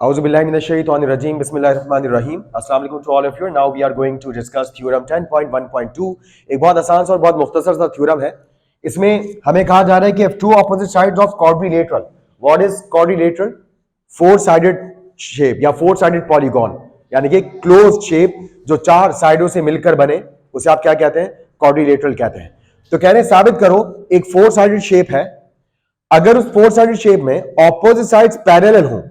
Auzubillahiminash-shaytanir-rajim. Bismillahir-rahmanir-rahim. Assalamu alaikum to all of you. Now we are going to discuss theorem 10.1.2. एक बहुत आसान सा और बहुत मुख्तसर सा थ्योरम है. इसमें हमें कहा जा रहा है कि if two opposite sides of quadrilateral, what is quadrilateral? Four-sided shape या four-sided polygon, यानी कि closed shape जो चार साइडों से मिलकर बने, उसे आप क्या कहते हैं? quadrilateral कहते हैं. तो कह रहे हैं साबित करो एक four-sided shape है, अगर उस four-sided shape में opposite sides parallel हों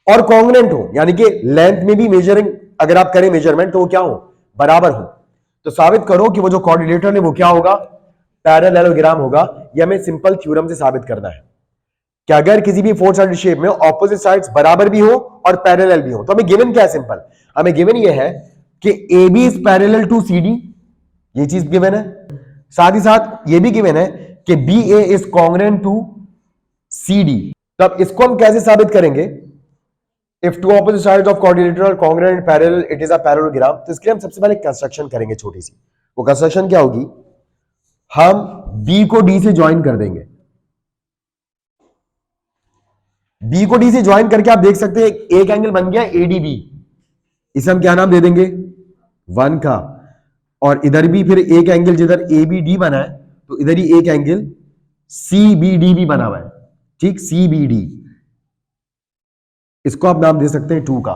और कॉन्ग्रुएंट हो, यानी कि लेंथ में भी मेजरिंग अगर आप करें मेजरमेंट तो वो क्या हो? बराबर हो. तो साबित करो कि वो जो कोऑर्डिनेटर है वो क्या होगा? पैरेललोग्राम होगा. ये हमें सिंपल थ्योरम से साबित करना है कि अगर किसी भी फोर साइडेड शेप में ऑपोजिट साइड्स बराबर भी हो और पैरेलल भी हो. तो हमें गिवन क्या है? सिंपल हमें गिवन ये है कि A B is parallel to C D, ये चीज गिवन है. साथ ही साथ ये भी गिवन है कि B A is congruent to C D. तो अब इसको हम कैसे साबित करेंगे? If two opposite sides of quadrilateral are congruent and parallel, it is a parallelogram. तो इसके लिए हम सबसे पहले कंस्ट्रक्शन करेंगे छोटी सी. वो कंस्ट्रक्शन क्या होगी? हम B को D से ज्वाइन कर देंगे. B को D से ज्वाइन करके आप देख सकते हैं एक एंगल बन गया ADB. इसे हम क्या नाम दे देंगे? 1 का. और इधर भी फिर एक एंगल जिधर ABD बना है तो इधर ही एक एंगल CBD भी बना हुआ है. ठीक, CBD. इसको आप नाम दे सकते हैं 2 का.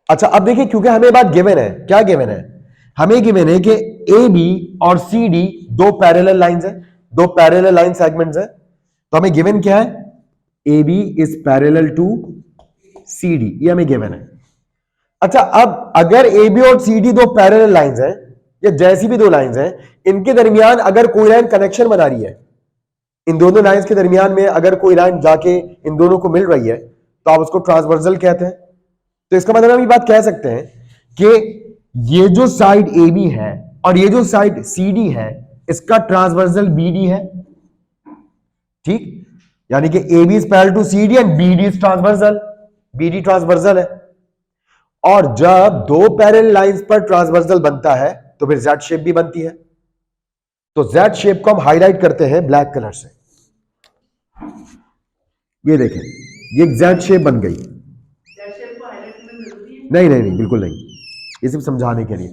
अच्छा, अब देखिए क्योंकि हमें बात गिवन है. क्या गिवन है? हमें गिवन है कि ए बी और सी डी दो पैरेलल लाइंस हैं, दो पैरेलल लाइन सेगमेंट्स हैं. तो हमें गिवन क्या है? A B is parallel to C D. ये हमें गिवन है. अच्छा, अब अगर ए बी और सी डी दो पैरेलल लाइंस हैं या जैसी भी दो लाइंस हैं, इनके दरमियान अगर कोई लाइन कनेक्शन बना रही है, इन दोनों लाइंस के दरमियान में अगर कोई लाइन जाके इन दोनों को मिल रही है तो आप उसको ट्रांसवर्सल कहते हैं. तो इसका मतलब हम ये बात कह सकते हैं कि ये जो साइड ए बी है और ये जो साइड सी डी है, इसका ट्रांसवर्सल बी डी है. ठीक, यानी कि A B is parallel to C D and B D is transversal. B D transversal है. और जब दो पैरेलल लाइंस पर ट्रांसवर्सल बनता है तो फिर जेड शेप भी बनती है. तो जेड शेप को हम हाईलाइट करते हैं ब्लैक कलर से. ये देखें, ये जेड शेप बन गई. नहीं नहीं नहीं, बिल्कुल नहीं. ये सिर्फ समझाने के लिए,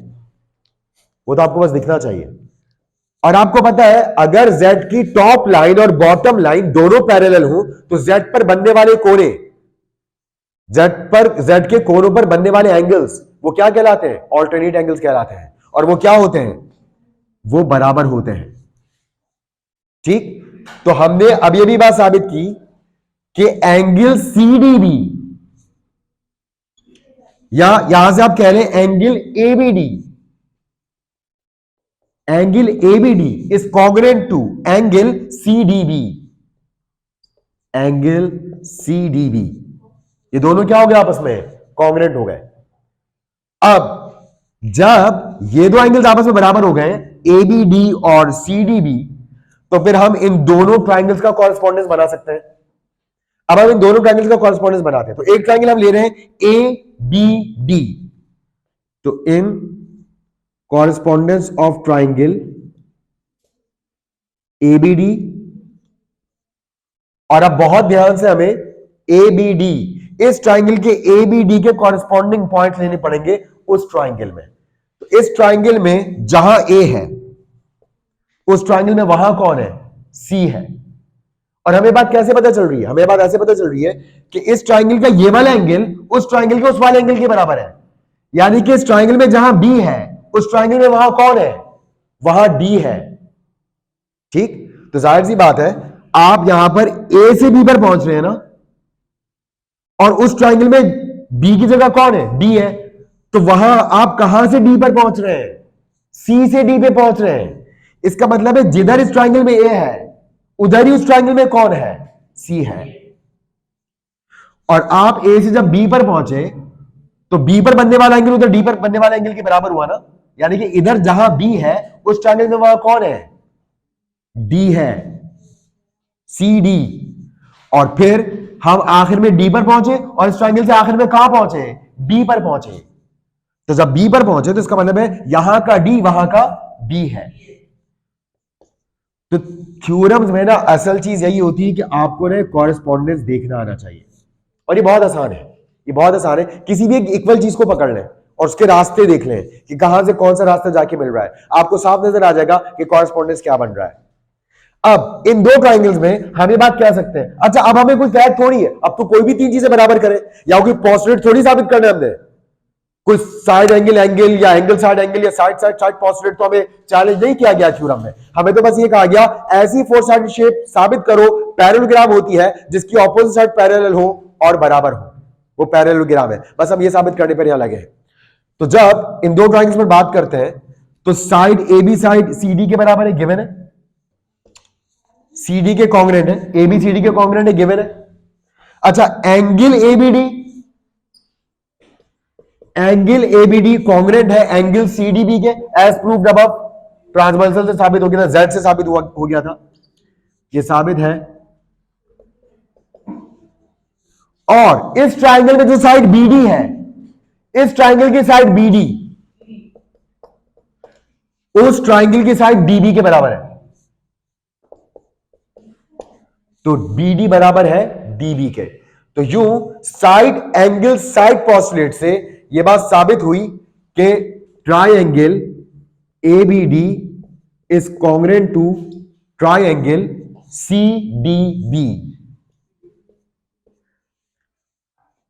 वो तो आपको बस दिखना चाहिए. और आपको पता है अगर जेड की टॉप लाइन और बॉटम लाइन दोनों पैरेलल हो तो जेड पर बनने वाले कोने, जेड के कोनों पर बनने वाले एंगल्स वो क्या कहलाते हैं? ऑल्टरनेट एंगल्स कहलाते हैं. और वो क्या होते हैं? वो बराबर होते हैं. ठीक, तो हमने अब ये भी बात साबित की कि एंगल CDB या यहां से आप कह रहे हैं angle ABD, angle ABD is congruent to angle CDB. Angle CDB ये दोनों क्या हो गए? आपस में कॉन्ग्रुएंट हो गए. अब जब ये दो एंगल्स आपस में बराबर हो गए ABD और CDB, तो फिर हम इन दोनों ट्राइंगल्स का कॉरेस्पॉन्डेंस बना सकते हैं. अब हम इन दोनों ट्राइंगल्स का कॉरेस्पॉन्डेंस बनाते हैं. तो एक ट्राइंगल हम ले रहे हैं ABD. तो इन कॉरेस्पॉन्डेंस ऑफ ट्राइंगल ABD, और अब बहुत ध्यान से हमें ABD, इस ट्राइंगल के ABD के कॉरेस्पॉन्डिंग पॉइंट लेने पड़ेंगे उस ट्राइंगल में. तो इस ट्राइंगल में जहां A है उस ट्राइंगल में वहां कौन है? C है. और हमें बात कैसे पता चल रही है? हमें बात ऐसे पता चल रही है कि इस ट्राइंगल का ये वाला एंगल उस ट्राइंगल के उस वाले एंगल के बराबर है. यानी कि इस ट्राइंगल में जहां B है उस ट्राइंगल में वहां कौन है? वहां D है. ठीक, तो जाहिर सी बात है आप यहां पर A से B पर पहुंच रहे हैं ना, और उस ट्राइंगल में B की जगह कौन है? D है. तो वहां आप कहां से D पर पहुंच रहे हैं? C से D पे पहुंच रहे हैं. इसका मतलब है जिधर इस ट्राइंगल में A है उधर ही उस ट्राइंगल में कौन है? C है. और आप A से जब B पर पहुंचे तो B पर बनने वाला एंगल उधर D पर बनने वाला एंगल के बराबर हुआ ना. यानी कि इधर जहां B है उस ट्राइंगल में वहां कौन है? D है, CD. और फिर हम आखिर में D पर पहुंचे और इस ट्राइंगल से आखिर में कहां पहुंचे? B पर पहुंचे. तो जब B पर पहुंचे तो इसका मतलब है यहां का D वहां का B है. तो थ्योरम्स में ना असल चीज यही होती है कि आपको ना कॉरेस्पॉन्डेंस देखना आना चाहिए. और ये बहुत आसान है, ये बहुत आसान है। किसी भी एक इक्वल चीज को पकड़ लें और उसके रास्ते देख लें कि कहां से कौन सा रास्ता जाके मिल रहा है, आपको साफ नजर आ जाएगा कि कॉरेस्पॉन्डेंस क्या बन रहा है। अब इन दो ट्राइंगल्स में हम ये बात कह सकते हैं, अच्छा अब हमें कोई कैद थोड़ी है, अब तो कोई भी तीन चीजें बराबर करे या कोई पोस्टुलेट थोड़ी साबित करना है हमने, कोई साइड एंगल एंगल या एंगल साइड एंगल या साइड साइड साइड पोस्टुलेट तो हमें चैलेंज नहीं किया गया थ्योरम में। हमें तो बस ये कहा गया ऐसी फोर साइड शेप साबित करो पैरेललोग्राम होती है जिसकी ऑपोजिट साइड पैरेलल हो और बराबर हो, वो पैरेललोग्राम है। बस हम ये साबित करने पर यहां लगे हैं। तो जब इन दो ड्राइंग्स में बात करते हैं तो side A B side C D के बराबर है, गिवन है, सी डी के कॉन्ग्रेंट है, ए बी सी डी के कॉन्ग्रेंट है, गिवन है। अच्छा angle A B D, angle ABD congruent है एंगल सीडीबी के, एज प्रूव्ड अबव, ट्रांसवर्सल से साबित हो गया था, जेड से साबित हो गया था, ये साबित है। और इस ट्राइंगल में जो साइड बीडी है, इस ट्राइंगल की साइड बीडी उस ट्राइंगल की साइड डीबी के बराबर है, तो बीडी बराबर है डीबी के। तो यूं साइड एंगल साइड पोस्टुलेट से यह बात साबित हुई कि triangle ABD is congruent to triangle CDB.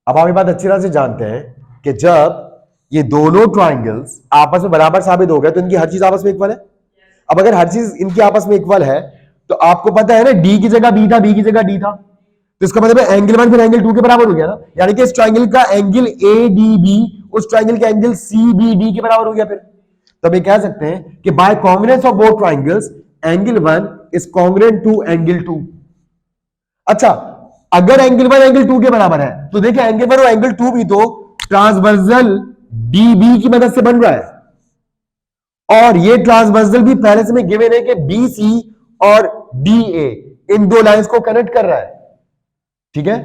अब आप ये बात अच्छी तरह से जानते हैं कि जब ये दोनों ट्राइंगल्स आपस में बराबर साबित हो गए तो इनकी हर चीज आपस में इक्वल है। अब अगर हर चीज इनकी आपस में इक्वल है तो आपको पता है ना डी की जगह बी था, बी की जगह डी था, तो इसका मतलब है एंगल 1 फिर एंगल 2 के बराबर हो गया ना, यानी कि इस ट्राइंगल का एंगल एडीबी उस ट्राइंगल के एंगल सीबीडी के बराबर हो गया। फिर तब ये कह सकते हैं कि by congruence of both triangles angle 1 is congruent to angle 2। अच्छा अगर एंगल 1 एंगल 2 के बराबर है तो देखिए एंगल 1 और एंगल 2 भी तो ट्रांसवर्सल डीबी की मदद से बन रहा है, और ये ट्रांसवर्सल भी पहले से में गिवन है कि बीसी और डीए इन दो लाइंस को कनेक्ट कर रहा है। ठीक है,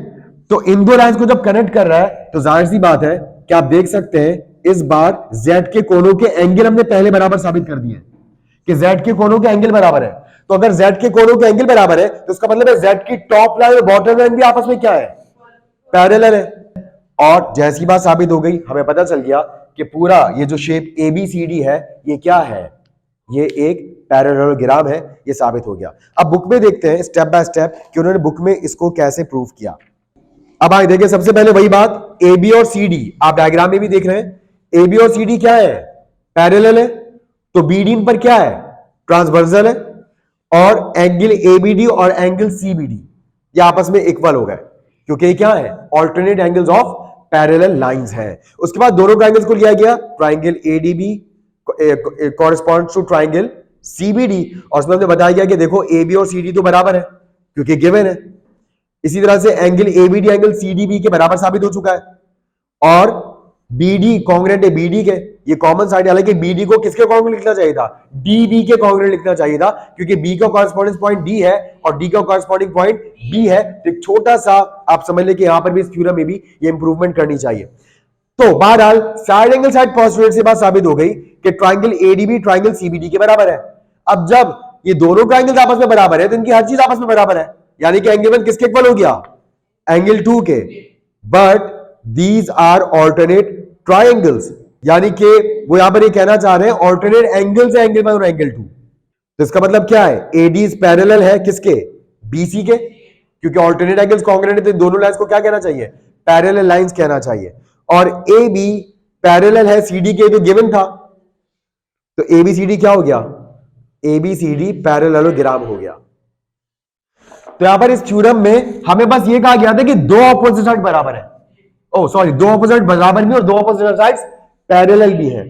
तो इन दो लाइंस को जब कनेक्ट कर रहा है तो जाहिर सी बात है कि आप देख सकते हैं इस बार जेड के कोनों के एंगल हमने पहले बराबर साबित कर दिए कि जेड के कोनों के एंगल बराबर है। तो अगर जेड के कोनों के एंगल बराबर है तो इसका मतलब है जेड की टॉप लाइन और बॉटम लाइन भी आपस में क्या है, पैरेलल है। और जैसी बात साबित हो गई हमें पता चल गया कि पूरा ये जो शेप एबीसीडी है ये क्या है, ये एक पैरेललोग्राम है, ये साबित हो गया। अब बुक में देखते हैं स्टेप बाय स्टेप कि उन्होंने बुक में इसको कैसे प्रूव किया। अब आगे देखिए सबसे पहले वही बात, ए बी और सी डी आप डायग्राम में भी देख रहे हैं, ए बी और सी डी क्या है, पैरेलल है, तो बी डी पर क्या है, ट्रांसवर्सल है, और एंगल एबीडी और एंगल सीबीडी ये आपस में इक्वल हो गए क्योंकि क्या है, alternate angles of parallel lines है। उसके बाद दोनों ट्राइंगल्स को लिया गया, triangle ADB corresponds to triangle CBD, और उसमें हमने बताया गया कि देखो ए बी और सी डी तो बराबर है क्योंकि गिवन है। इसी तरह से एंगल एबीडी एंगल सीडीबी के बराबर साबित हो चुका है, और बीडी कॉन्ग्रुएंट है बीडी के, ये कॉमन साइड, हालांकि बीडी को किसके कॉन्ग्रुएंट लिखना चाहिए था, डीबी के कॉन्ग्रुएंट लिखना चाहिए था क्योंकि बी का कॉरेस्पॉन्डेंस पॉइंट डी है और डी का कॉरेस्पॉन्डिंग पॉइंट बी है। तो एक छोटा सा आप समझ ले कि यहां पर भी इस थ्योरम में भी ये इंप्रूवमेंट करनी चाहिए। तो बहरहाल साइड एंगल साइड पोस्टुलेट से बात साबित हो गई कि ट्राइंगल एडीबी ट्राइंगल सीबीडी के बराबर है। अब जब ये दोनों ट्राइंगल्स आपस में बराबर है तो इनकी हर चीज आपस में बराबर है, यानी कि एंगल 1 किसके इक्वल हो गया, एंगल 2 के, but these are alternate triangles, यानी कि वो यहां पर ये कहना चाह रहे हैं ऑल्टरनेट एंगल्स है एंगल 1 और एंगल 2। तो इसका मतलब क्या है, एडी इज पैरेलल है किसके, बीसी के, क्योंकि ऑल्टरनेट एंगल्स कॉन्ग्रुएंट है तो दोनों लाइंस को क्या कहना चाहिए, पैरेलल लाइंस कहना चाहिए। और ए बी पैरेलल है सीडी के, तो गिवन था, तो एबीसीडी क्या हो गया, एबीसीडी पैरेललोग्राम हो गया। तो यहां पर इस थ्योरम में हमें बस ये कहा गया था कि दो ऑपोजिट साइड बराबर है, ओ सॉरी दो ऑपोजिट बराबर भी और दो ऑपोजिट साइड्स पैरेलल भी है।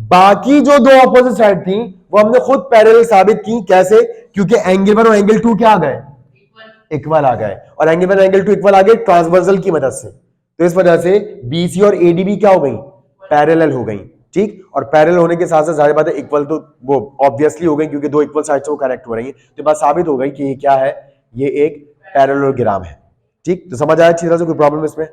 बाकी जो दो ऑपोजिट साइड थी वो हमने खुद पैरेलल साबित की, कैसे, क्योंकि एंगल 1 और एंगल 2 क्या आ गए, इक्वल आ गए, और एंगल 1 एंगल 2 इक्वल आ गए ट्रांसवर्सल की मदद से। तो इस वजह से बीसी और एडीबी क्या हो गई, पैरेलल हो गई। ठीक, और पैरेलल होने के साथ साथ जाहिर बात है इक्वल तो वो ऑब्वियसली हो गई क्योंकि दो इक्वल साइड से वो कनेक्ट हो रही है, तो बात साबित हो गई कि ये क्या है, ये एक पैरेललोग्राम है। ठीक, तो समझ आया अच्छी तरह से, कोई प्रॉब्लम इसमें?